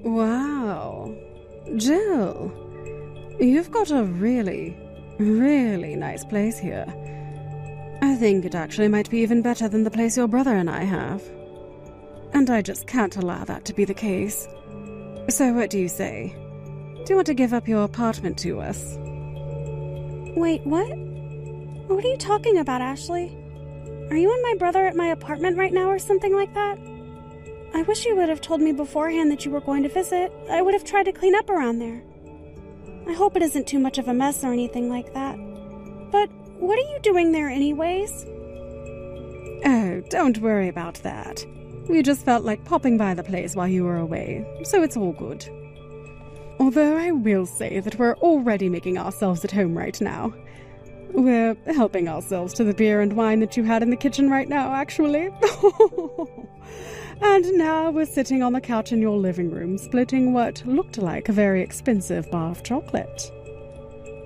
Wow. Jill, you've got a really, really nice place here. I think it actually might be even better than the place your brother and I have. And I just can't allow that to be the case. So what do you say? Do you want to give up your apartment to us? Wait, what? What are you talking about, Ashley? Are you and my brother at my apartment right now or something like that? I wish you would have told me beforehand that you were going to visit. I would have tried to clean up around there. I hope it isn't too much of a mess or anything like that. But what are you doing there anyways? Oh, don't worry about that. We just felt like popping by the place while you were away, so it's all good. Although I will say that we're already making ourselves at home right now. We're helping ourselves to the beer and wine that you had in the kitchen right now, actually. And now we're sitting on the couch in your living room, splitting what looked like a very expensive bar of chocolate.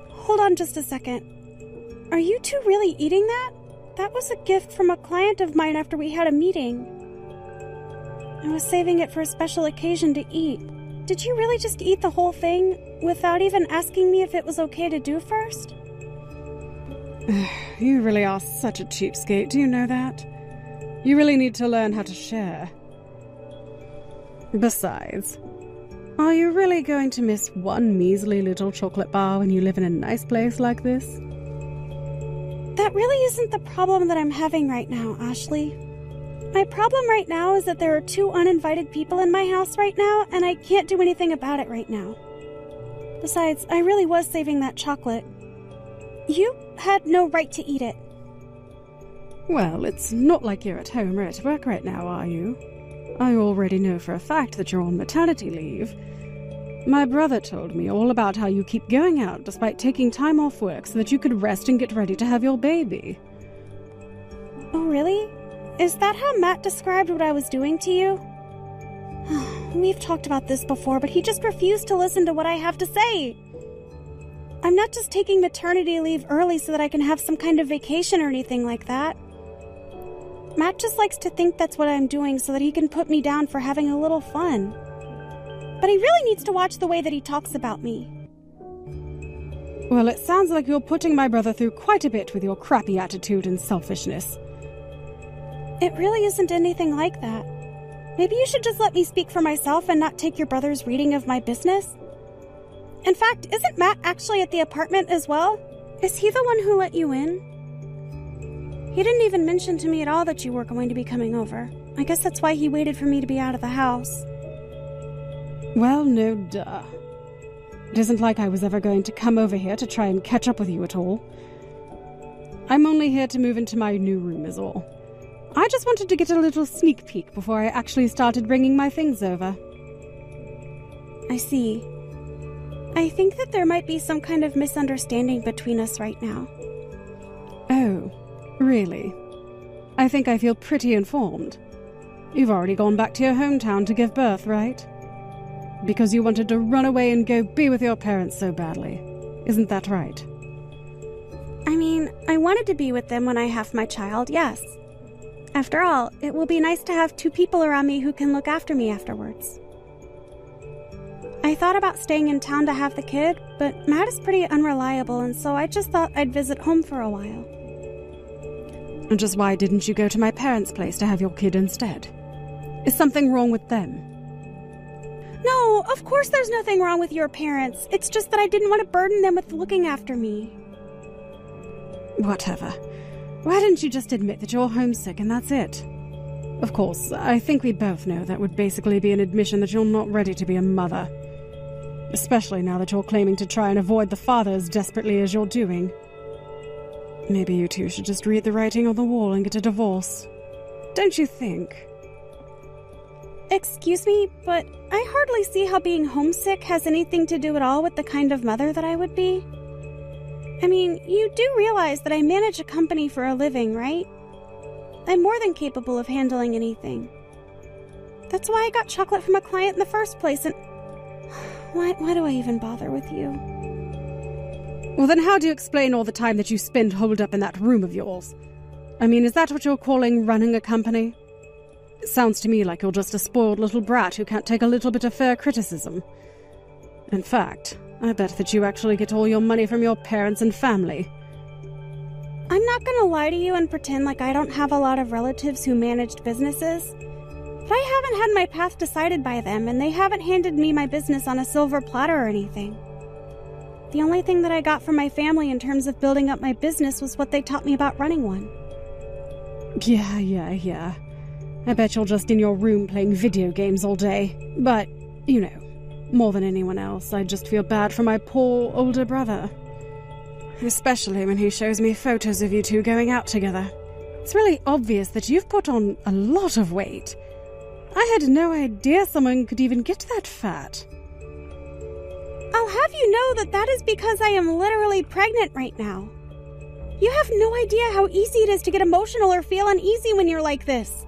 Hold on just a second. Are you two really eating that? That was a gift from a client of mine after we had a meeting. I was saving it for a special occasion to eat. Did you really just eat the whole thing without even asking me if it was okay to do first? You really are such a cheapskate, do you know that? You really need to learn how to share. Besides, are you really going to miss one measly little chocolate bar when you live in a nice place like this? That really isn't the problem that I'm having right now, Ashley. My problem right now is that there are 2 uninvited people in my house right now, and I can't do anything about it right now. Besides, I really was saving that chocolate. You had no right to eat it. Well, it's not like you're at home or at work right now, are you? I already know for a fact that you're on maternity leave. My brother told me all about how you keep going out despite taking time off work so that you could rest and get ready to have your baby. Oh, really? Is that how Matt described what I was doing to you? We've talked about this before, but he just refused to listen to what I have to say. I'm not just taking maternity leave early so that I can have some kind of vacation or anything like that. Matt just likes to think that's what I'm doing so that he can put me down for having a little fun. But he really needs to watch the way that he talks about me. Well, it sounds like you're putting my brother through quite a bit with your crappy attitude and selfishness. It really isn't anything like that. Maybe you should just let me speak for myself and not take your brother's reading of my business. In fact, isn't Matt actually at the apartment as well? Is he the one who let you in? He didn't even mention to me at all that you were going to be coming over. I guess that's why he waited for me to be out of the house. Well, no duh. It isn't like I was ever going to come over here to try and catch up with you at all. I'm only here to move into my new room is all. I just wanted to get a little sneak peek before I actually started bringing my things over. I see. I think that there might be some kind of misunderstanding between us right now. Oh, really? I think I feel pretty informed. You've already gone back to your hometown to give birth, right? Because you wanted to run away and go be with your parents so badly. Isn't that right? I mean, I wanted to be with them when I have my child, yes. After all, it will be nice to have 2 people around me who can look after me afterwards. I thought about staying in town to have the kid, but Matt is pretty unreliable, and so I just thought I'd visit home for a while. And just why didn't you go to my parents' place to have your kid instead? Is something wrong with them? No, of course there's nothing wrong with your parents. It's just that I didn't want to burden them with looking after me. Whatever. Why didn't you just admit that you're homesick and that's it? Of course, I think we both know that would basically be an admission that you're not ready to be a mother. Especially now that you're claiming to try and avoid the father as desperately as you're doing. Maybe you two should just read the writing on the wall and get a divorce. Don't you think? Excuse me, but I hardly see how being homesick has anything to do at all with the kind of mother that I would be. I mean, you do realize that I manage a company for a living, right? I'm more than capable of handling anything. That's why I got chocolate from a client in the first place, and why do I even bother with you? Well, then how do you explain all the time that you spend holed up in that room of yours? I mean, is that what you're calling running a company? Sounds to me like you're just a spoiled little brat who can't take a little bit of fair criticism. In fact, I bet that you actually get all your money from your parents and family. I'm not gonna lie to you and pretend like I don't have a lot of relatives who managed businesses. But I haven't had my path decided by them, and they haven't handed me my business on a silver platter or anything. The only thing that I got from my family in terms of building up my business was what they taught me about running one. Yeah. I bet you're just in your room playing video games all day. But, you know, more than anyone else, I just feel bad for my poor older brother. Especially when he shows me photos of you two going out together. It's really obvious that you've put on a lot of weight. I had no idea someone could even get that fat. I'll have you know that that is because I am literally pregnant right now. You have no idea how easy it is to get emotional or feel uneasy when you're like this.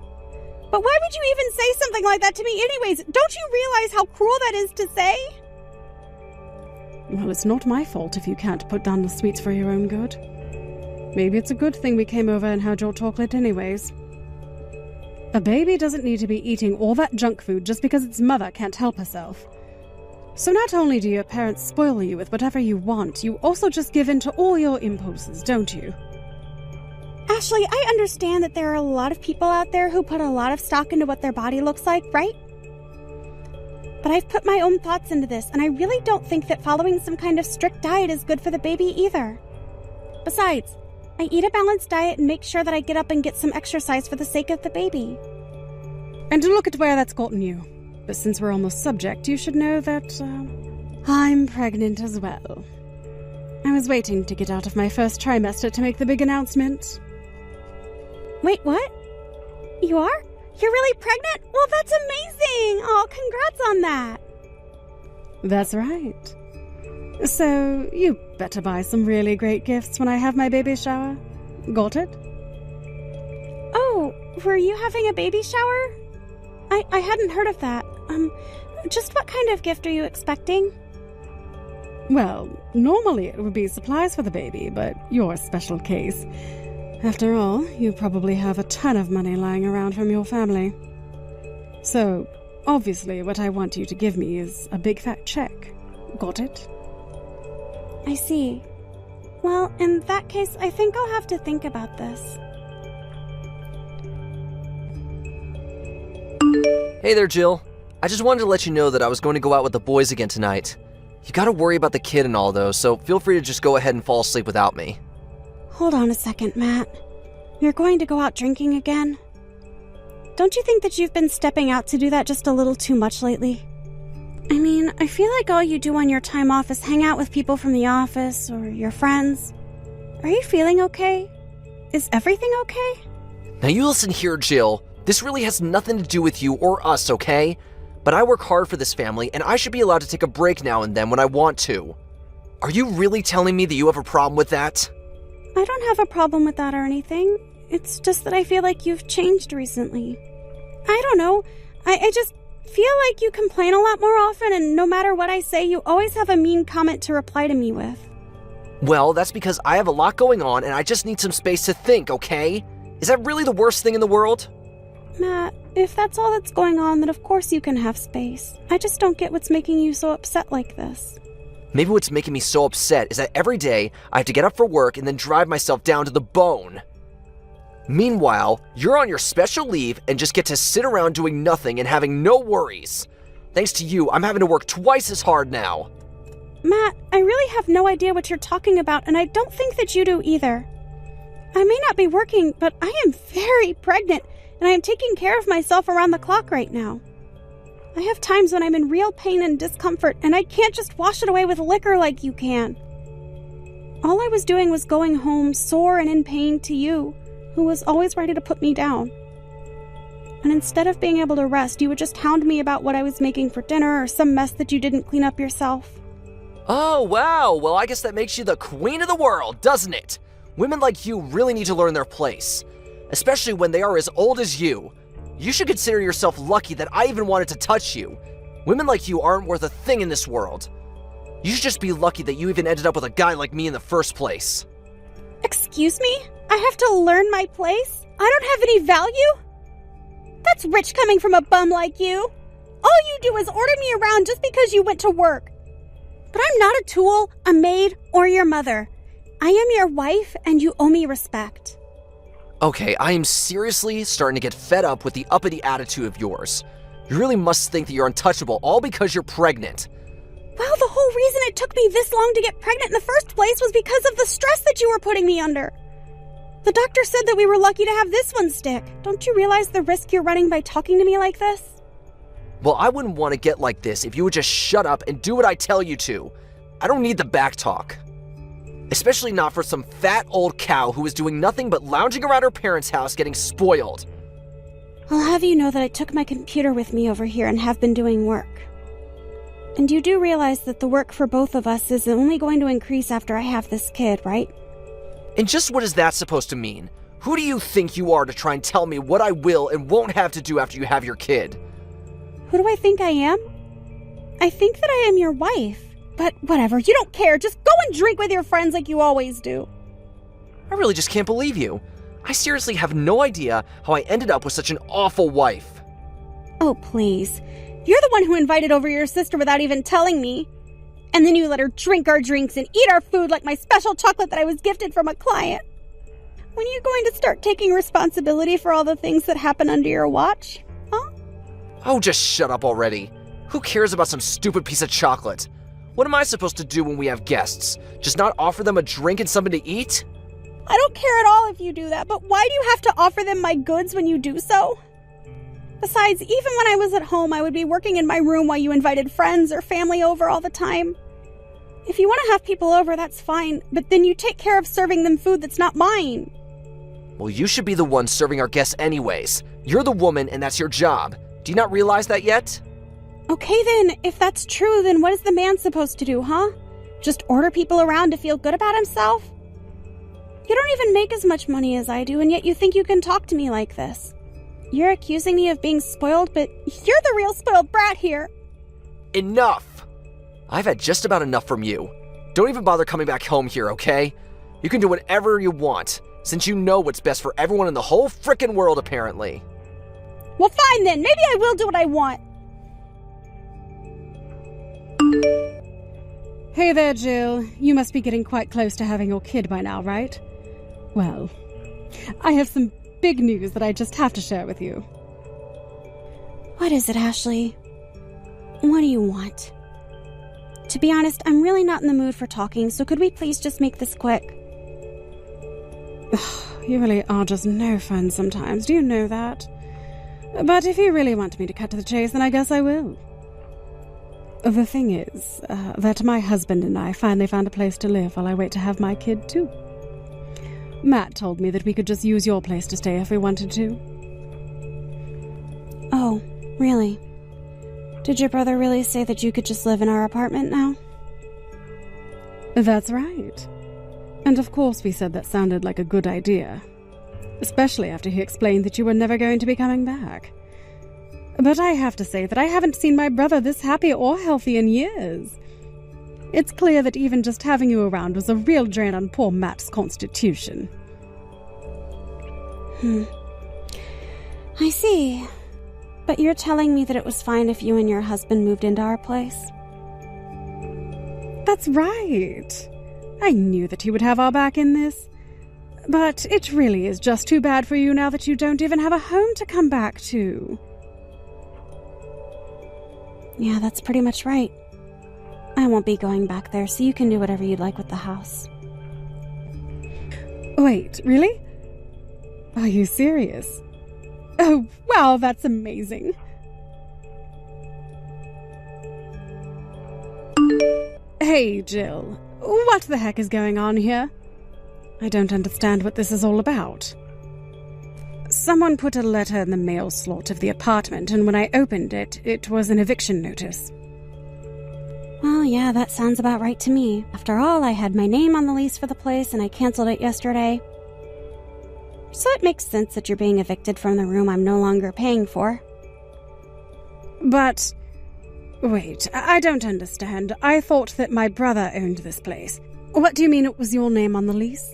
But why would you even say something like that to me anyways? Don't you realize how cruel that is to say? Well, it's not my fault if you can't put down the sweets for your own good. Maybe it's a good thing we came over and had your chocolate anyways. A baby doesn't need to be eating all that junk food just because its mother can't help herself. So not only do your parents spoil you with whatever you want, you also just give in to all your impulses, don't you? Ashley, I understand that there are a lot of people out there who put a lot of stock into what their body looks like, right? But I've put my own thoughts into this, and I really don't think that following some kind of strict diet is good for the baby either. Besides, I eat a balanced diet and make sure that I get up and get some exercise for the sake of the baby. And look at where that's gotten you. But since we're almost subject, you should know that, I'm pregnant as well. I was waiting to get out of my first trimester to make the big announcement. Wait, what? You are? You're really pregnant? Well, that's amazing! Oh, congrats on that! That's right. So, you better buy some really great gifts when I have my baby shower. Got it? Oh, were you having a baby shower? I hadn't heard of that. Just what kind of gift are you expecting? Well, normally it would be supplies for the baby, but you're a special case. After all, you probably have a ton of money lying around from your family. So, obviously what I want you to give me is a big fat check. Got it? I see. Well, in that case, I think I'll have to think about this. Hey there, Jill. I just wanted to let you know that I was going to go out with the boys again tonight. You gotta worry about the kid and all though, so feel free to just go ahead and fall asleep without me. Hold on a second, Matt. You're going to go out drinking again? Don't you think that you've been stepping out to do that just a little too much lately? I mean, I feel like all you do on your time off is hang out with people from the office or your friends. Are you feeling okay? Is everything okay? Now you listen here, Jill. This really has nothing to do with you or us, okay? But I work hard for this family, and I should be allowed to take a break now and then when I want to. Are you really telling me that you have a problem with that? I don't have a problem with that or anything. It's just that I feel like you've changed recently. I don't know. I just feel like you complain a lot more often, and no matter what I say, you always have a mean comment to reply to me with. Well, that's because I have a lot going on and I just need some space to think, okay? Is that really the worst thing in the world? Matt, if that's all that's going on, then of course you can have space. I just don't get what's making you so upset like this. Maybe what's making me so upset is that every day I have to get up for work and then drive myself down to the bone. Meanwhile, you're on your special leave and just get to sit around doing nothing and having no worries. Thanks to you, I'm having to work twice as hard now. Matt, I really have no idea what you're talking about, and I don't think that you do either. I may not be working, but I am very pregnant, and I am taking care of myself around the clock right now. I have times when I'm in real pain and discomfort, and I can't just wash it away with liquor like you can. All I was doing was going home sore and in pain to you, who was always ready to put me down. And instead of being able to rest, you would just hound me about what I was making for dinner or some mess that you didn't clean up yourself. Oh, wow. Well, I guess that makes you the queen of the world, doesn't it? Women like you really need to learn their place, especially when they are as old as you. You should consider yourself lucky that I even wanted to touch you. Women like you aren't worth a thing in this world. You should just be lucky that you even ended up with a guy like me in the first place. Excuse me? I have to learn my place? I don't have any value? That's rich coming from a bum like you. All you do is order me around just because you went to work. But I'm not a tool, a maid, or your mother. I am your wife, and you owe me respect. Okay, I am seriously starting to get fed up with the uppity attitude of yours. You really must think that you're untouchable all because you're pregnant. Well, the whole reason it took me this long to get pregnant in the first place was because of the stress that you were putting me under. The doctor said that we were lucky to have this one stick. Don't you realize the risk you're running by talking to me like this? Well, I wouldn't want to get like this if you would just shut up and do what I tell you to. I don't need the back talk. Especially not for some fat old cow who is doing nothing but lounging around her parents' house getting spoiled. I'll have you know that I took my computer with me over here and have been doing work. And you do realize that the work for both of us is only going to increase after I have this kid, right? And just what is that supposed to mean? Who do you think you are to try and tell me what I will and won't have to do after you have your kid? Who do I think I am? I think that I am your wife. But whatever, you don't care. Just go and drink with your friends like you always do. I really just can't believe you. I seriously have no idea how I ended up with such an awful wife. Oh, please. You're the one who invited over your sister without even telling me. And then you let her drink our drinks and eat our food like my special chocolate that I was gifted from a client. When are you going to start taking responsibility for all the things that happen under your watch? Huh? Oh, just shut up already. Who cares about some stupid piece of chocolate? What am I supposed to do when we have guests? Just not offer them a drink and something to eat? I don't care at all if you do that, but why do you have to offer them my goods when you do so? Besides, even when I was at home, I would be working in my room while you invited friends or family over all the time. If you want to have people over, that's fine, but then you take care of serving them food that's not mine. Well, you should be the one serving our guests anyways. You're the woman and that's your job. Do you not realize that yet? Okay then, if that's true, then what is the man supposed to do, huh? Just order people around to feel good about himself? You don't even make as much money as I do, and yet you think you can talk to me like this. You're accusing me of being spoiled, but you're the real spoiled brat here. Enough! I've had just about enough from you. Don't even bother coming back home here, okay? You can do whatever you want, since you know what's best for everyone in the whole frickin' world, apparently. Well, fine then. Maybe I will do what I want. Hey there, Jill. You must be getting quite close to having your kid by now, right? Well, I have some big news that I just have to share with you. What is it, Ashley? What do you want? To be honest, I'm really not in the mood for talking, so could we please just make this quick? You really are just no fun sometimes, do you know that? But if you really want me to cut to the chase, then I guess I will. The thing is, that my husband and I finally found a place to live while I wait to have my kid, too. Matt told me that we could just use your place to stay if we wanted to. Oh, really? Did your brother really say that you could just live in our apartment now? That's right. And of course we said that sounded like a good idea. Especially after he explained that you were never going to be coming back. But I have to say that I haven't seen my brother this happy or healthy in years. It's clear that even just having you around was a real drain on poor Matt's constitution. I see. But you're telling me that it was fine if you and your husband moved into our place? That's right. I knew that he would have our back in this. But it really is just too bad for you now that you don't even have a home to come back to. Yeah, that's pretty much right. I won't be going back there, so you can do whatever you'd like with the house. Wait, really? Are you serious? Oh, wow, that's amazing. Hey, Jill. What the heck is going on here? I don't understand what this is all about. Someone put a letter in the mail slot of the apartment, and when I opened it, it was an eviction notice. Well, yeah, that sounds about right to me. After all, I had my name on the lease for the place, and I canceled it yesterday. So it makes sense that you're being evicted from the room I'm no longer paying for. But... wait, I don't understand. I thought that my brother owned this place. What do you mean it was your name on the lease?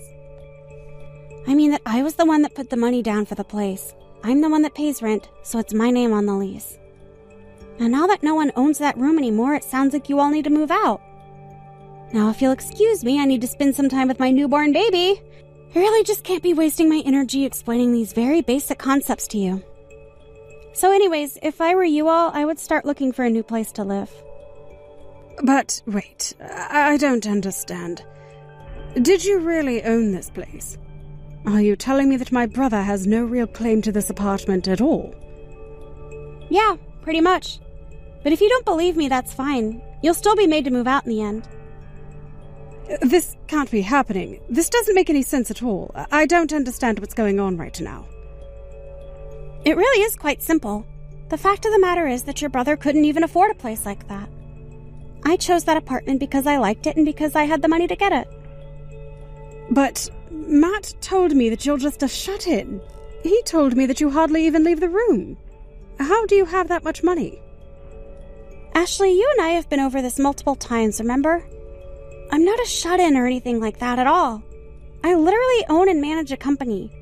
I mean that I was the one that put the money down for the place. I'm the one that pays rent, so it's my name on the lease. And now that no one owns that room anymore, it sounds like you all need to move out. Now, if you'll excuse me, I need to spend some time with my newborn baby. I really just can't be wasting my energy explaining these very basic concepts to you. So anyways, if I were you all, I would start looking for a new place to live. But wait, I don't understand. Did you really own this place? Are you telling me that my brother has no real claim to this apartment at all? Yeah, pretty much. But if you don't believe me, that's fine. You'll still be made to move out in the end. This can't be happening. This doesn't make any sense at all. I don't understand what's going on right now. It really is quite simple. The fact of the matter is that your brother couldn't even afford a place like that. I chose that apartment because I liked it and because I had the money to get it. But Matt told me that you're just a shut-in. He told me that you hardly even leave the room. How do you have that much money? Ashley, you and I have been over this multiple times, remember? I'm not a shut-in or anything like that at all. I literally own and manage a company.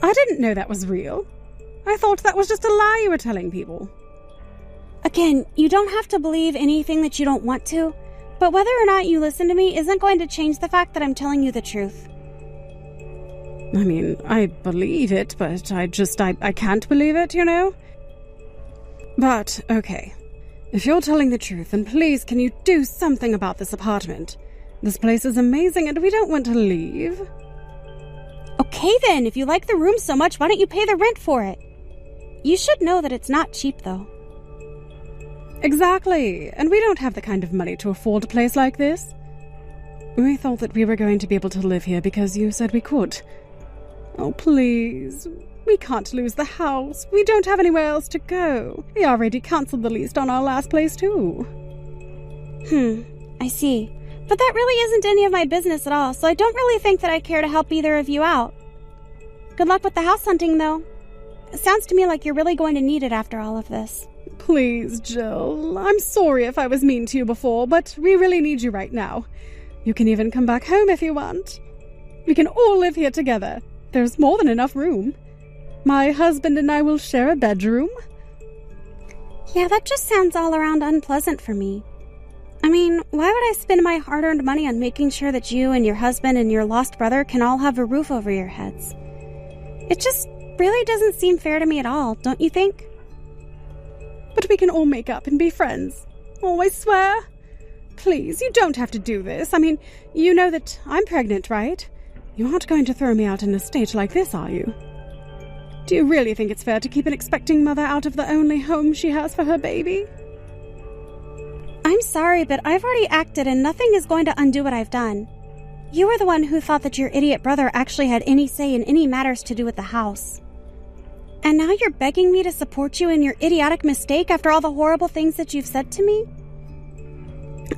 I didn't know that was real. I thought that was just a lie you were telling people. Again, you don't have to believe anything that you don't want to, but whether or not you listen to me isn't going to change the fact that I'm telling you the truth. I mean, I believe it, but I can't believe it, you know? But, okay. If you're telling the truth, then please can you do something about this apartment? This place is amazing and we don't want to leave. Okay then, if you like the room so much, why don't you pay the rent for it? You should know that it's not cheap, though. Exactly, and we don't have the kind of money to afford a place like this. We thought that we were going to be able to live here because you said we could. Oh, please. We can't lose the house. We don't have anywhere else to go. We already cancelled the lease on our last place, too. I see. But that really isn't any of my business at all, so I don't really think that I care to help either of you out. Good luck with the house hunting, though. It sounds to me like you're really going to need it after all of this. Please, Jill. I'm sorry if I was mean to you before, but we really need you right now. You can even come back home if you want. We can all live here together. There's more than enough room. My husband and I will share a bedroom. Yeah, that just sounds all around unpleasant for me. I mean, why would I spend my hard-earned money on making sure that you and your husband and your lost brother can all have a roof over your heads? It just really doesn't seem fair to me at all, don't you think? But we can all make up and be friends. Oh, I swear. Please, you don't have to do this. I mean, you know that I'm pregnant, right? You aren't going to throw me out in a state like this, are you? Do you really think it's fair to keep an expecting mother out of the only home she has for her baby? I'm sorry, but I've already acted and nothing is going to undo what I've done. You were the one who thought that your idiot brother actually had any say in any matters to do with the house. And now you're begging me to support you in your idiotic mistake after all the horrible things that you've said to me?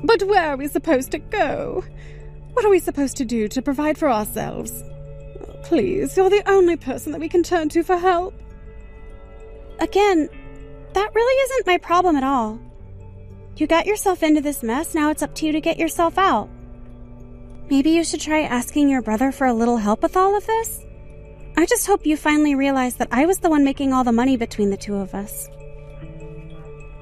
But where are we supposed to go? What are we supposed to do to provide for ourselves? Please, you're the only person that we can turn to for help. Again, that really isn't my problem at all. You got yourself into this mess, now it's up to you to get yourself out. Maybe you should try asking your brother for a little help with all of this? I just hope you finally realize that I was the one making all the money between the two of us.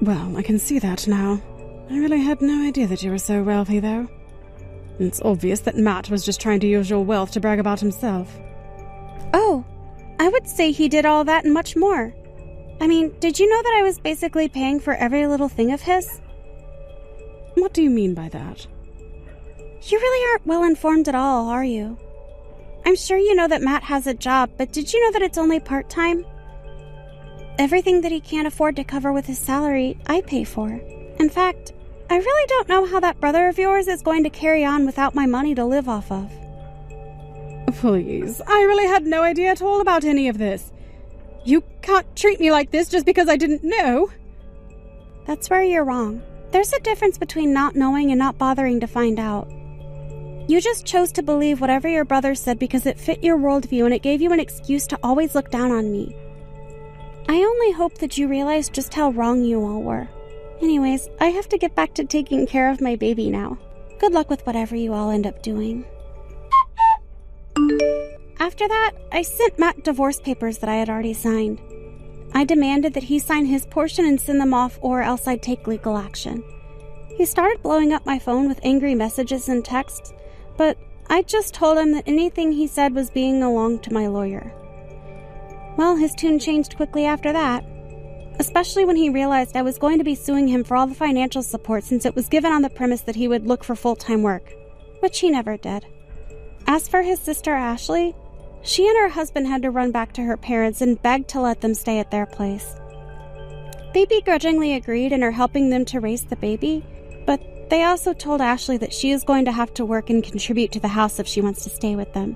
Well, I can see that now. I really had no idea that you were so wealthy, though. It's obvious that Matt was just trying to use your wealth to brag about himself. Oh, I would say he did all that and much more. I mean, did you know that I was basically paying for every little thing of his? What do you mean by that? You really aren't well informed at all, are you? I'm sure you know that Matt has a job, but did you know that it's only part-time? Everything that he can't afford to cover with his salary, I pay for. In fact, I really don't know how that brother of yours is going to carry on without my money to live off of. Please, I really had no idea at all about any of this. You can't treat me like this just because I didn't know. That's where you're wrong. There's a difference between not knowing and not bothering to find out. You just chose to believe whatever your brother said because it fit your worldview and it gave you an excuse to always look down on me. I only hope that you realize just how wrong you all were. Anyways, I have to get back to taking care of my baby now. Good luck with whatever you all end up doing. After that, I sent Matt divorce papers that I had already signed. I demanded that he sign his portion and send them off, or else I'd take legal action. He started blowing up my phone with angry messages and texts, but I just told him that anything he said was being along to my lawyer. Well, his tune changed quickly after that, especially when he realized I was going to be suing him for all the financial support since it was given on the premise that he would look for full-time work, which he never did. As for his sister Ashley, she and her husband had to run back to her parents and beg to let them stay at their place. They begrudgingly agreed and are helping them to raise the baby, but they also told Ashley that she is going to have to work and contribute to the house if she wants to stay with them.